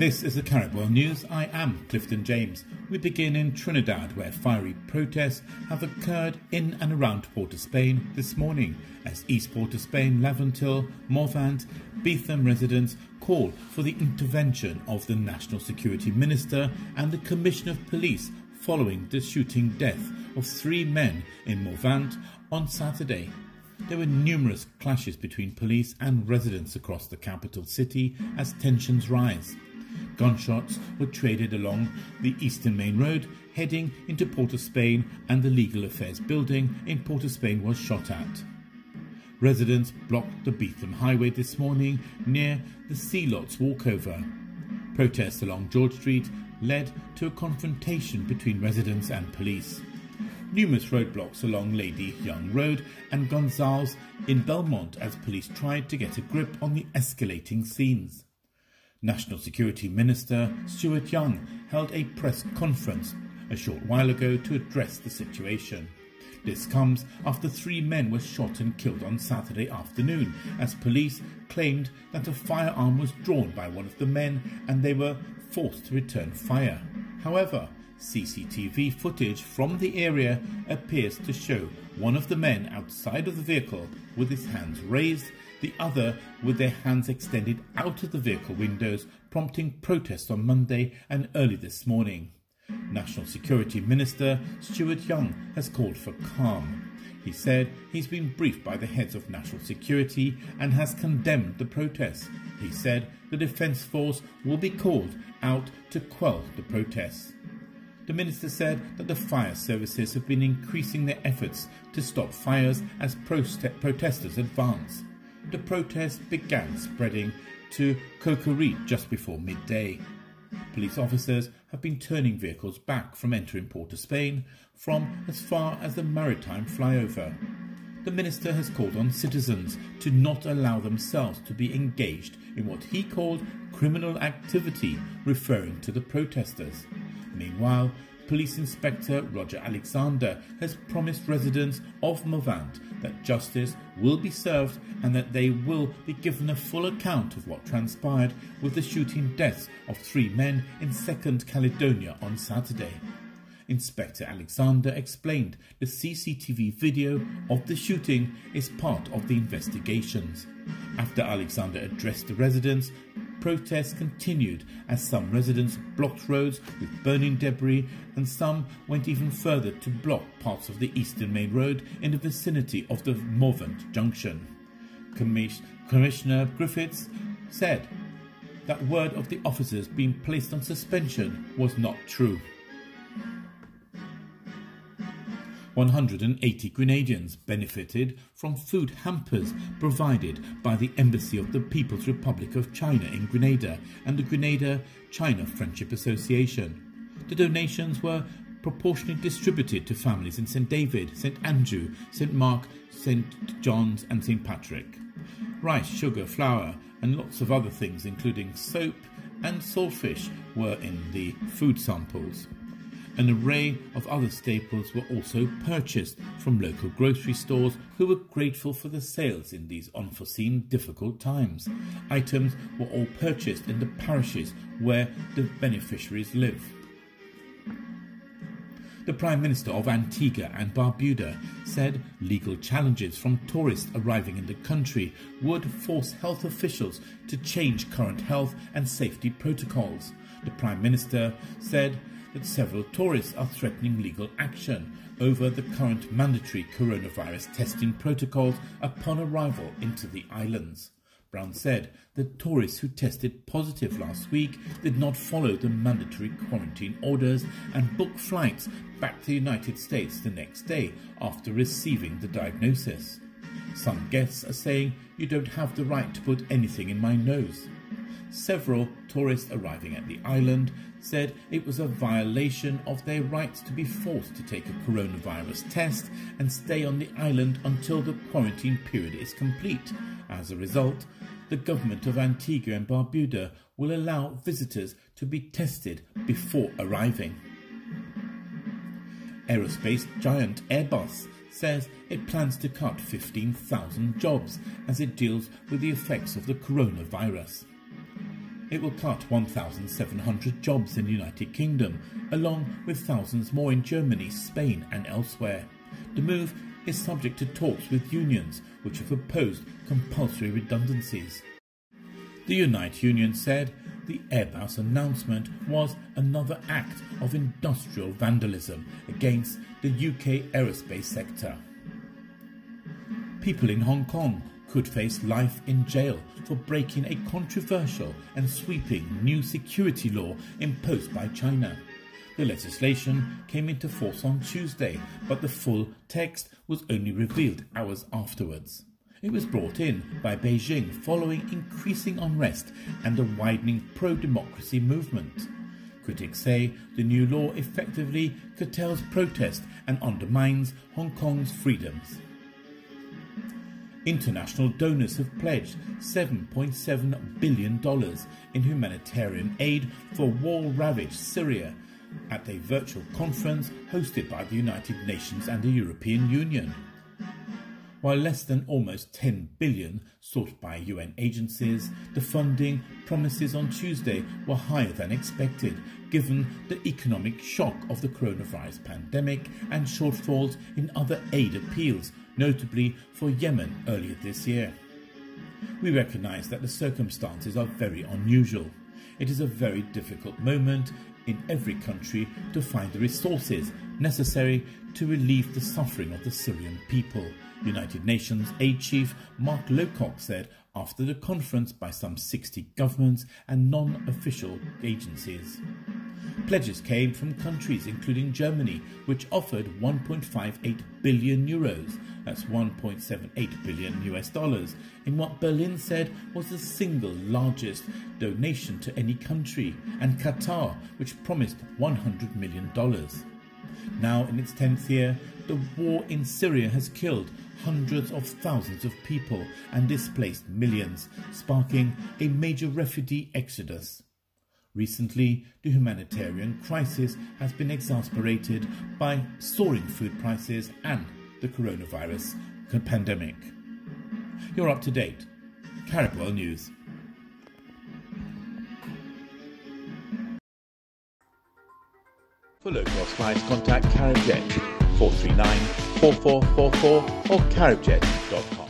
This is the CaribWorld News. I am Clifton James. We begin in Trinidad, where fiery protests have occurred in and around Port of Spain this morning, as East Port of Spain, Laventil, Morvant, Beetham residents call for the intervention of the National Security Minister and the Commissioner of Police following the shooting death of 3 men in Morvant on Saturday. There were numerous clashes between police and residents across the capital city as tensions rise. Gunshots were traded along the Eastern Main Road heading into Port of Spain, and the Legal Affairs building in Port of Spain was shot at. Residents blocked the Beetham Highway this morning near the Sea Lots walkover. Protests along George Street led to a confrontation between residents and police. Numerous roadblocks along Lady Young Road and Gonzales in Belmont as police tried to get a grip on the escalating scenes. National Security Minister Stuart Young held a press conference a short while ago to address the situation. This comes after 3 men were shot and killed on Saturday afternoon, as police claimed that a firearm was drawn by one of the men and they were forced to return fire. However, CCTV footage from the area appears to show one of the men outside of the vehicle with his hands raised, the other with their hands extended out of the vehicle windows, prompting protests on Monday and early this morning. National Security Minister Stuart Young has called for calm. He said he's been briefed by the heads of national security and has condemned the protests. He said the Defence Force will be called out to quell the protests. The minister said that the fire services have been increasing their efforts to stop fires as protesters advance. The protest began spreading to Cocorit just before midday. Police officers have been turning vehicles back from entering Port of Spain from as far as the maritime flyover. The minister has called on citizens to not allow themselves to be engaged in what he called criminal activity, referring to the protesters. Meanwhile, Police Inspector Roger Alexander has promised residents of Morvant that justice will be served and that they will be given a full account of what transpired with the shooting deaths of 3 men in 2nd Caledonia on Saturday. Inspector Alexander explained the CCTV video of the shooting is part of the investigations. After Alexander addressed the residents, protests continued as some residents blocked roads with burning debris and some went even further to block parts of the Eastern Main Road in the vicinity of the Morvant Junction. Commissioner Griffiths said that word of the officers being placed on suspension was not true. 180 Grenadians benefited from food hampers provided by the Embassy of the People's Republic of China in Grenada and the Grenada-China Friendship Association. The donations were proportionally distributed to families in St David, St Andrew, St Mark, St John's and St Patrick. Rice, sugar, flour and lots of other things including soap and saltfish were in the food samples. An array of other staples were also purchased from local grocery stores who were grateful for the sales in these unforeseen difficult times. Items were all purchased in the parishes where the beneficiaries live. The Prime Minister of Antigua and Barbuda said legal challenges from tourists arriving in the country would force health officials to change current health and safety protocols. The Prime Minister said that several tourists are threatening legal action over the current mandatory coronavirus testing protocols upon arrival into the islands. Brown said that tourists who tested positive last week did not follow the mandatory quarantine orders and booked flights back to the United States the next day after receiving the diagnosis. Some guests are saying, "You don't have the right to put anything in my nose." Several tourists arriving at the island said it was a violation of their rights to be forced to take a coronavirus test and stay on the island until the quarantine period is complete. As a result, the government of Antigua and Barbuda will allow visitors to be tested before arriving. Aerospace giant Airbus says it plans to cut 15,000 jobs as it deals with the effects of the coronavirus. it will cut 1,700 jobs in the United Kingdom, along with thousands more in Germany, Spain and elsewhere. The move is subject to talks with unions, which have opposed compulsory redundancies. The Unite Union said the Airbus announcement was another act of industrial vandalism against the UK aerospace sector. People in Hong Kong could face life in jail for breaking a controversial and sweeping new security law imposed by China. The legislation came into force on Tuesday, but the full text was only revealed hours afterwards. It was brought in by Beijing following increasing unrest and a widening pro-democracy movement. Critics say the new law effectively curtails protest and undermines Hong Kong's freedoms. International donors have pledged $7.7 billion in humanitarian aid for war-ravaged Syria at a virtual conference hosted by the United Nations and the European Union. While less than almost $10 billion sought by UN agencies, the funding promises on Tuesday were higher than expected, given the economic shock of the coronavirus pandemic and shortfalls in other aid appeals, notably for Yemen earlier this year. We recognise that the circumstances are very unusual. It is a very difficult moment in every country to find the resources necessary to relieve the suffering of the Syrian people, United Nations Aid Chief Mark Lowcock said after the conference by some 60 governments and non-official agencies. Pledges came from countries including Germany, which offered 1.58 billion euros, that's $1.78 billion US dollars, in what Berlin said was the single largest donation to any country, and Qatar, which promised $100 million. Now in its 10th year, the war in Syria has killed hundreds of thousands of people and displaced millions, sparking a major refugee exodus. Recently, the humanitarian crisis has been exacerbated by soaring food prices and the coronavirus pandemic. You're up to date. CaribWorld News. For low-cost flights, contact CaribJet 439 4444 or caribjet.com.